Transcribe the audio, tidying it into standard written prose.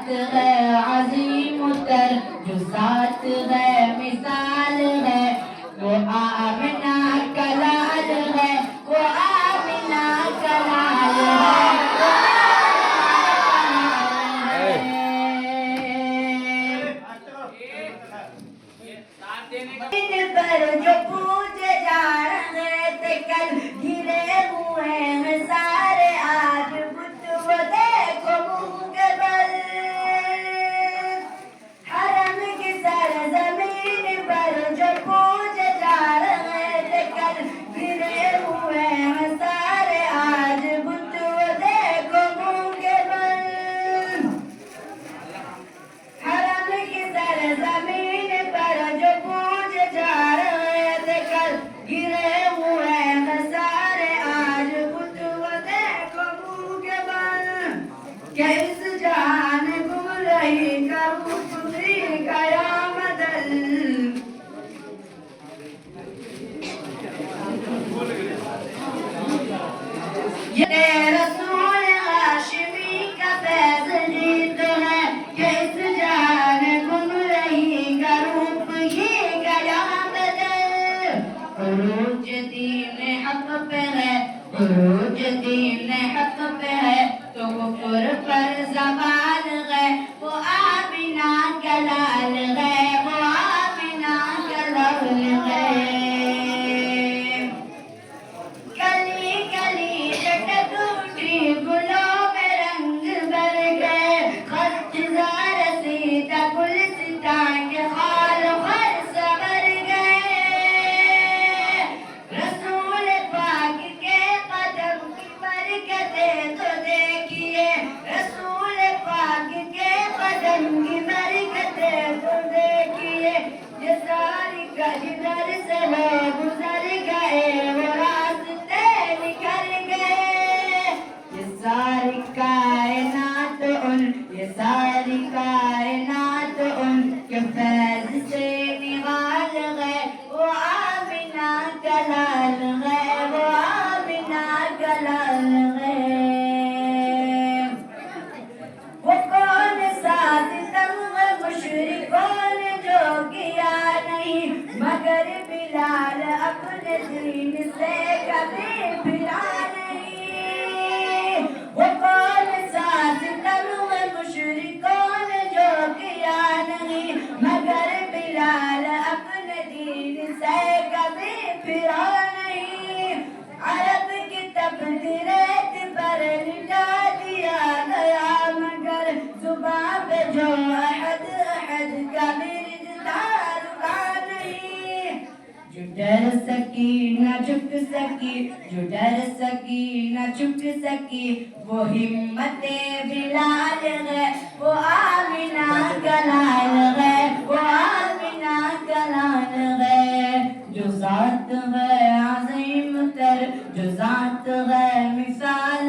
ذات ہے عظیم تر، جو ذات ہے مثال ہے، وہ آمنہ کا لال ہے، وہ آمنہ کا لال ہے، وہ پر جو پوجے جا رہے تھے کل گرے ہوئے ہیں سارے، آج بت وہ دیکھو منہ کے بل، حرم کی سرزمین پر جو پوجے جا رہے تھے کل گرے ہوئے ہیں سارے، آج بت وہ دیکھو منہ کے بل، حرم کی سرزمین پر جو پوجے جا رہے تھے کل گرے ہوئے ہیں سارے، آج بت وہ دیکھو منہ کے بل، کہ اس جہان گم رہی کروں تمہیں قیامت یہ رسول ہاشمی کا فیض جیت ہے، کہ اس جہان گم رہی کا روپ ہی قیامت ہے، عروج دین حق پہ ہے، عروج دین حق پہ ہے، تو کفر پر زوال ہے، وہ آمنہ کا لال ہے، وہ آمنہ کا لال ہے، گلی گلی لٹک اٹھی گلوں میں رنگ بھر گئے، خط زار سیتا گل ستا کے خال خر سبر گئے، رسول پاک کے قدم کی برکتیں تو دیکھیے، رسول پاک کے قدم کی برکتیں تو دیکھیے، یہ ساری جدھر سے وہ گزر گئے وہ راستے نکل گئے، یہ ساری کائنات ان، یہ ساری کائنات ان کے فیض سے نوال ہے، وہ آمنہ کا لال ہے، وہ آمنہ کا لال ہے، وہ کون سا ستم ہے مشرکوں نے جو کیا نہیں، مگر بلال اپنے دین سے کبھی پھرا نہیں، وہ کون سا ستم ہے مشرکوں نے جو کیا نہیں، مگر بلال اپنے دین سے کبھی پھرا نہیں، عرب کی تپتی ریت پر لٹا دیا گیا، مگر زباں پہ جو احد احد کا ورد تھا رکا نہیں، جو ڈر سکی نہ جھک سکی، جو ڈر سکی نہ جھک سکی، وہ ہمت بلال ہے، وہ آمنہ کا لال ہے، وہ آمنہ کا لال ہے، جو ذات ہے عظیم تر، جو ذات ہے مثال